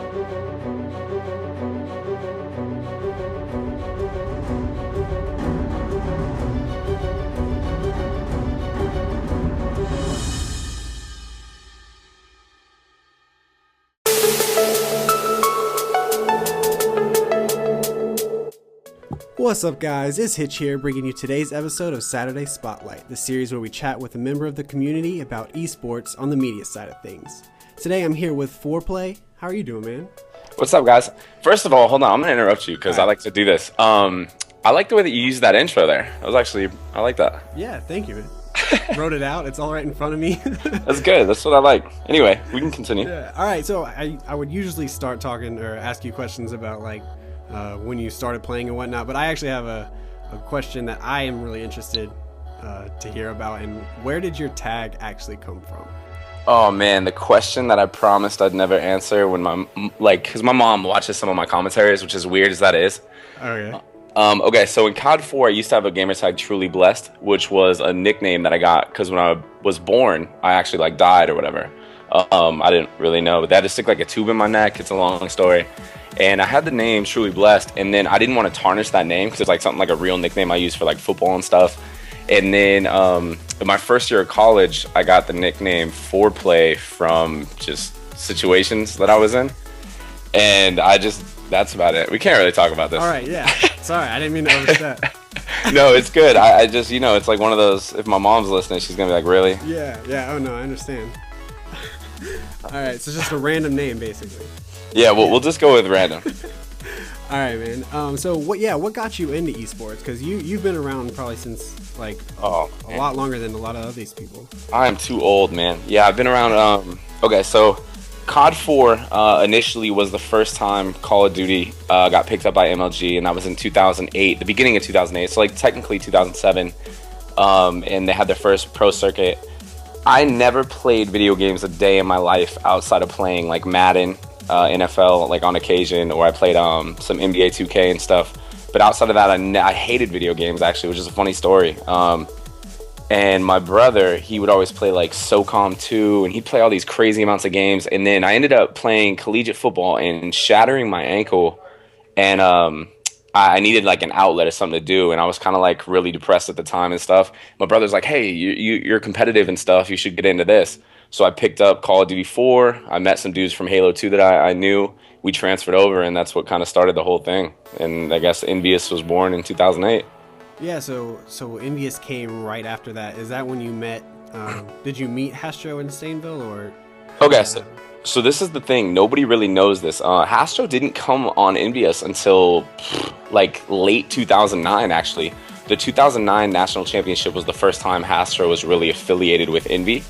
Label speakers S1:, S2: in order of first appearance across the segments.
S1: What's up guys, it's Hitch here bringing you today's episode of Saturday Spotlight, the series where we chat with a member of the community about esports on the media side of things. Today I'm here with FoRePLayy. How are you doing, man?
S2: What's up, guys? First of all, hold on, I'm gonna interrupt you because I like to do this. I like the way that you used that intro there. I like that.
S1: Yeah, thank you, man. Wrote it out, it's all right in front of me.
S2: That's good, that's what I like. Anyway, we can continue.
S1: Yeah. All right, so I would usually start talking or ask you questions about like when you started playing and whatnot, but I actually have a question that I am really interested to hear about. And where did your tag actually come from?
S2: Oh man, the question that I promised I'd never answer when because my mom watches some of my commentaries, which is weird as that is.
S1: Okay.
S2: Okay, so in COD 4, I used to have a gamer tag Truly Blessed, which was a nickname that I got because when I was born, I actually like died or whatever. I didn't really know, but they had to stick like a tube in my neck. It's a long story. And I had the name Truly Blessed, and then I didn't want to tarnish that name because it's like something like a real nickname I use for like football and stuff. And then in my first year of college, I got the nickname FoRePLayy from just situations that I was in. And that's about it. We can't really talk about this.
S1: All right, yeah. Sorry, I didn't mean to overstep.
S2: No, it's good. I just, it's like one of those, if my mom's listening, she's going to be like, really?
S1: Yeah. Oh, no, I understand. All right, so just a random name, basically.
S2: Yeah, we'll just go with random.
S1: All right, man. So what got you into esports? Because you've been around probably since like a lot longer than a lot of these people.
S2: I'm too old, man. Yeah, I've been around. Okay, so COD 4 initially was the first time Call of Duty got picked up by MLG, and that was in 2008, the beginning of 2008. So like technically 2007, and they had their first pro circuit. I never played video games a day in my life outside of playing like Madden. NFL like on occasion, or I played some NBA 2K and stuff, but outside of that I hated video games actually, which is a funny story. And my brother, he would always play like SOCOM 2, and he'd play all these crazy amounts of games, and then I ended up playing collegiate football and shattering my ankle, and I needed like an outlet or something to do, and I was kind of like really depressed at the time and stuff. My brother's like, hey, you're competitive and stuff, you should get into this. So I picked up Call of Duty 4. I met some dudes from Halo 2 that I knew. We transferred over, and that's what kind of started the whole thing. And I guess Envious was born in 2008.
S1: Yeah, so Envious came right after that. Is that when you met? Did you meet Hastro in Stainville, or?
S2: Okay, so this is the thing. Nobody really knows this. Hastro didn't come on Envious until like late 2009, actually. The 2009 National Championship was the first time Hastro was really affiliated with Envy.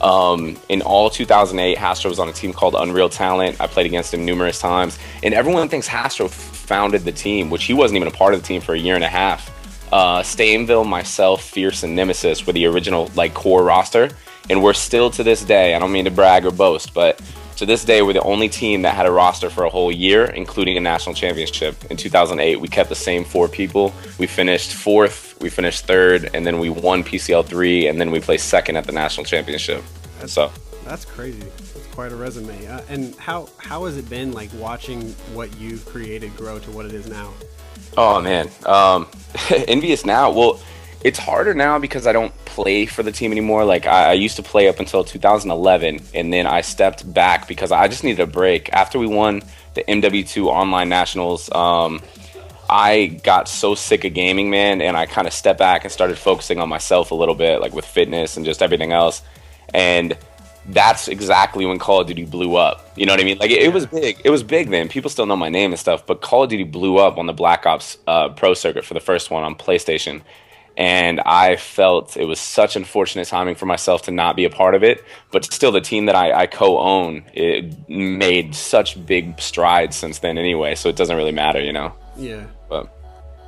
S2: In all 2008, Hastro was on a team called Unreal Talent. I played against him numerous times, and everyone thinks Hastro founded the team, which he wasn't even a part of the team for a year and a half. Stainville, myself, Fierce, and Nemesis were the original like core roster, and we're still to this day, I don't mean to brag or boast, but to this day we're the only team that had a roster for a whole year, including a national championship. In 2008, we kept the same 4 people. We finished 4th, we finished 3rd, and then we won PCL 3, and then we placed 2nd at the national championship.
S1: That's crazy. That's quite a resume. And how has it been like watching what you've created grow to what it is now?
S2: Oh man, Envious now. Well, it's harder now because I don't play for the team anymore. Like I used to play up until 2011, and then I stepped back because I just needed a break. After we won the MW2 Online Nationals, I got so sick of gaming, man, and I kind of stepped back and started focusing on myself a little bit, like with fitness and just everything else. And that's exactly when Call of Duty blew up. You know what I mean? Like it was big. It was big then. People still know my name and stuff, but Call of Duty blew up on the Black Ops Pro circuit for the first one on PlayStation. And I felt it was such unfortunate timing for myself to not be a part of it. But still, the team that I co-own, it made such big strides since then anyway, so it doesn't really matter, you know?
S1: Yeah.
S2: But.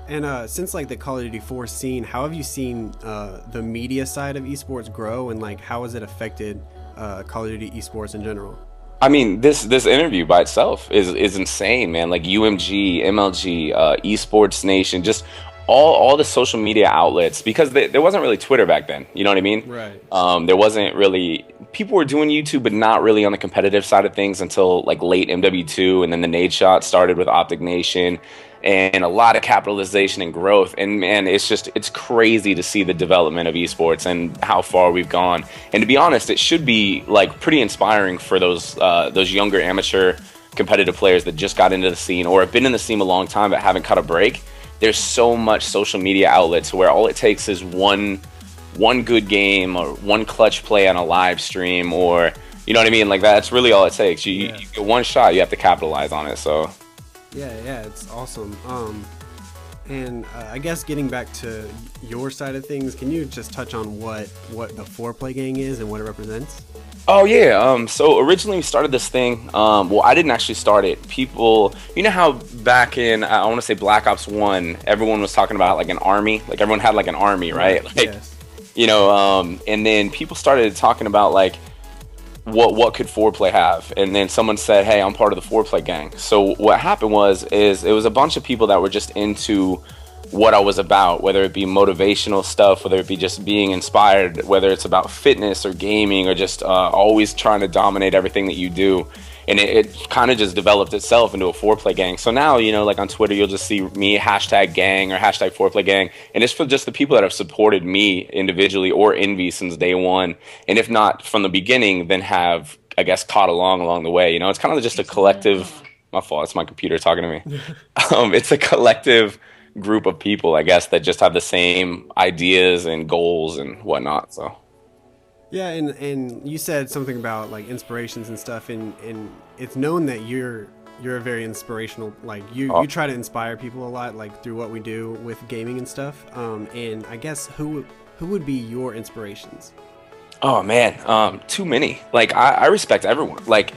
S1: And since like the Call of Duty 4 scene, how have you seen the media side of esports grow, and like how has it affected Call of Duty esports in general?
S2: I mean, this interview by itself is insane, man. Like UMG, MLG, eSports Nation, just all the social media outlets, because there wasn't really Twitter back then. You know what I mean?
S1: Right.
S2: There wasn't really, people were doing YouTube, but not really on the competitive side of things until like late MW2, and then the Nade Shot started with Optic Nation, and a lot of capitalization and growth. And man, it's crazy to see the development of esports and how far we've gone. And to be honest, it should be like pretty inspiring for those younger amateur competitive players that just got into the scene or have been in the scene a long time but haven't caught a break. There's so much social media outlets where all it takes is one good game or one clutch play on a live stream, or you know what I mean? Like that's really all it takes. You get one shot, you have to capitalize on it. So
S1: yeah, it's awesome. And I guess getting back to your side of things, can you just touch on what the FoRePLayy Gang is and what it represents?
S2: Oh yeah, so originally we started this thing, well I didn't actually start it. People, you know how back in, I want to say Black Ops 1, everyone was talking about like an army, like everyone had like an army, right? Like,
S1: yes.
S2: you know, and then people started talking about like, what could FoRePLayy have? And then someone said, hey, I'm part of the FoRePLayy Gang. So what happened is it was a bunch of people that were just into what I was about, whether it be motivational stuff, whether it be just being inspired, whether it's about fitness or gaming or just always trying to dominate everything that you do. And it kind of just developed itself into a FoRePLayy Gang. So now, you know, like on Twitter, you'll just see me #gang or #FoRePLayy Gang. And it's for just the people that have supported me individually or Envy since day one. And if not from the beginning, then have, I guess, caught along the way. You know, it's kind of just a collective, my fault, it's my computer talking to me. It's a collective group of people, I guess, that just have the same ideas and goals and whatnot. So
S1: yeah, and you said something about like inspirations and stuff, and it's known that you're a very inspirational, like you try to inspire people a lot, like through what we do with gaming and stuff. And I guess who would be your inspirations?
S2: Oh man, too many. Like I respect everyone. Like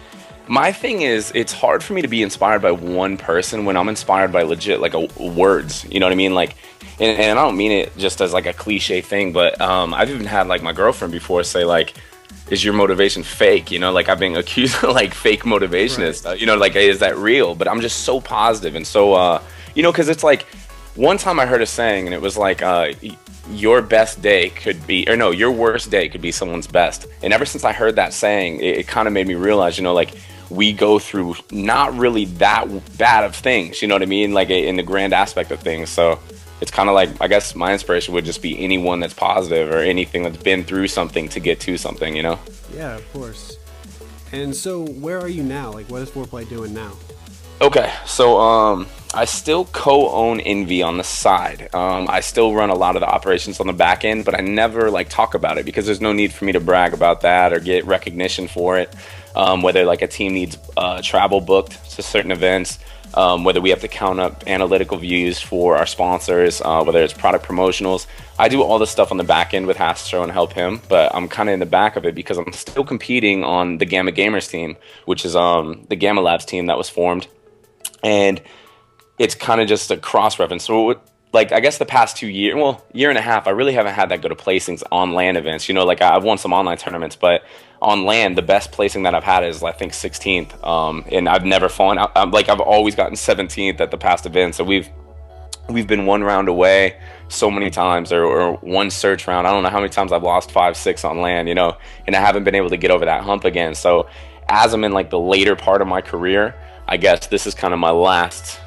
S2: my thing is, it's hard for me to be inspired by one person when I'm inspired by legit like words. You know what I mean? Like, and I don't mean it just as like a cliche thing, but I've even had like my girlfriend before say like, "Is your motivation fake?" You know, like I've been accused of like fake motivation and stuff. You know, like is that real? But I'm just so positive and so you know, because it's like one time I heard a saying and it was like your best day could be, or no, your worst day could be someone's best. And ever since I heard that saying, it kind of made me realize, you know, like we go through not really that bad of things, you know what I mean? Like in the grand aspect of things. So it's kind of like, I guess my inspiration would just be anyone that's positive or anything that's been through something to get to something, you know?
S1: Yeah, of course. And so where are you now? Like what is FoRePLayy doing now?
S2: Okay, so I still co-own Envy on the side. I still run a lot of the operations on the back end, but I never like talk about it because there's no need for me to brag about that or get recognition for it. Whether like a team needs travel booked to certain events, whether we have to count up analytical views for our sponsors, whether it's product promotionals. I do all the stuff on the back end with Hastro and help him, but I'm kind of in the back of it because I'm still competing on the Gamma Gamers team, which is the Gamma Labs team that was formed. And it's kind of just a cross-reference. So, like, I guess the past 2 years, well, year and a half, I really haven't had that good of placings on LAN events. You know, like, I've won some online tournaments, but on LAN, the best placing that I've had is, I think, 16th. And I've never fallen out. Like, I've always gotten 17th at the past events. So we've been one round away so many times, or one search round. I don't know how many times I've lost 5, 6 on LAN, you know, and I haven't been able to get over that hump again. So as I'm in, like, the later part of my career, I guess this is kind of my last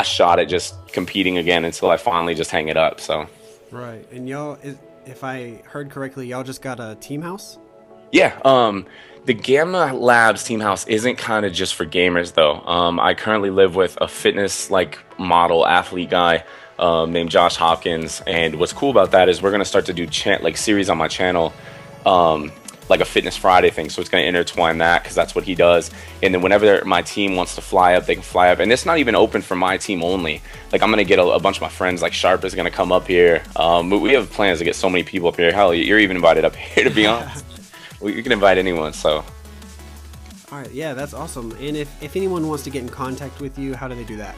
S2: shot at just competing again until I finally just hang it up. So,
S1: right. And y'all, if I heard correctly, y'all just got a team house?
S2: Yeah. The Gamma Labs team house isn't kind of just for gamers though. I currently live with a fitness like model athlete guy named Josh Hopkins, and what's cool about that is we're gonna start to do like series on my channel. Like a Fitness Friday thing, so it's going to intertwine that because that's what he does. And then whenever my team wants to fly up, they can fly up, and it's not even open for my team only. Like I'm going to get a bunch of my friends, like Sharp is going to come up here. We have plans to get so many people up here. Hell, you're even invited up here, to be honest. You can invite anyone. So
S1: all right, yeah, that's awesome. And if anyone wants to get in contact with you, how do they do that?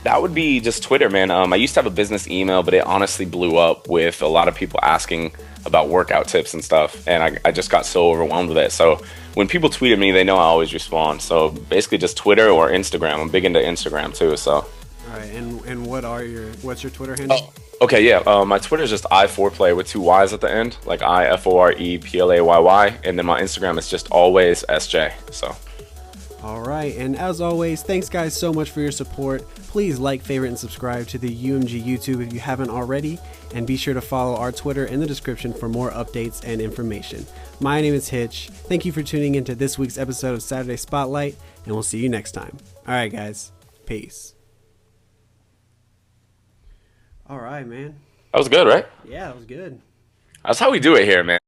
S2: That would be just Twitter, man. I used to have a business email, but it honestly blew up with a lot of people asking about workout tips and stuff, and I just got so overwhelmed with it. So when people tweet at me, they know I always respond. So basically just Twitter or Instagram. I'm big into Instagram too. So
S1: All right, and what's your Twitter handle?
S2: Oh, okay, yeah. My Twitter is just iFoRePLayy with 2 Y's at the end, like IFOREPLAYY, and then my Instagram is just always SJ. So.
S1: All right, and as always, thanks guys so much for your support. Please like, favorite, and subscribe to the UMG YouTube if you haven't already, and be sure to follow our Twitter in the description for more updates and information. My name is Hitch. Thank you for tuning into this week's episode of Saturday Spotlight, and we'll see you next time. All right, guys. Peace. All right, man.
S2: That was good, right?
S1: Yeah, that was good.
S2: That's how we do it here, man.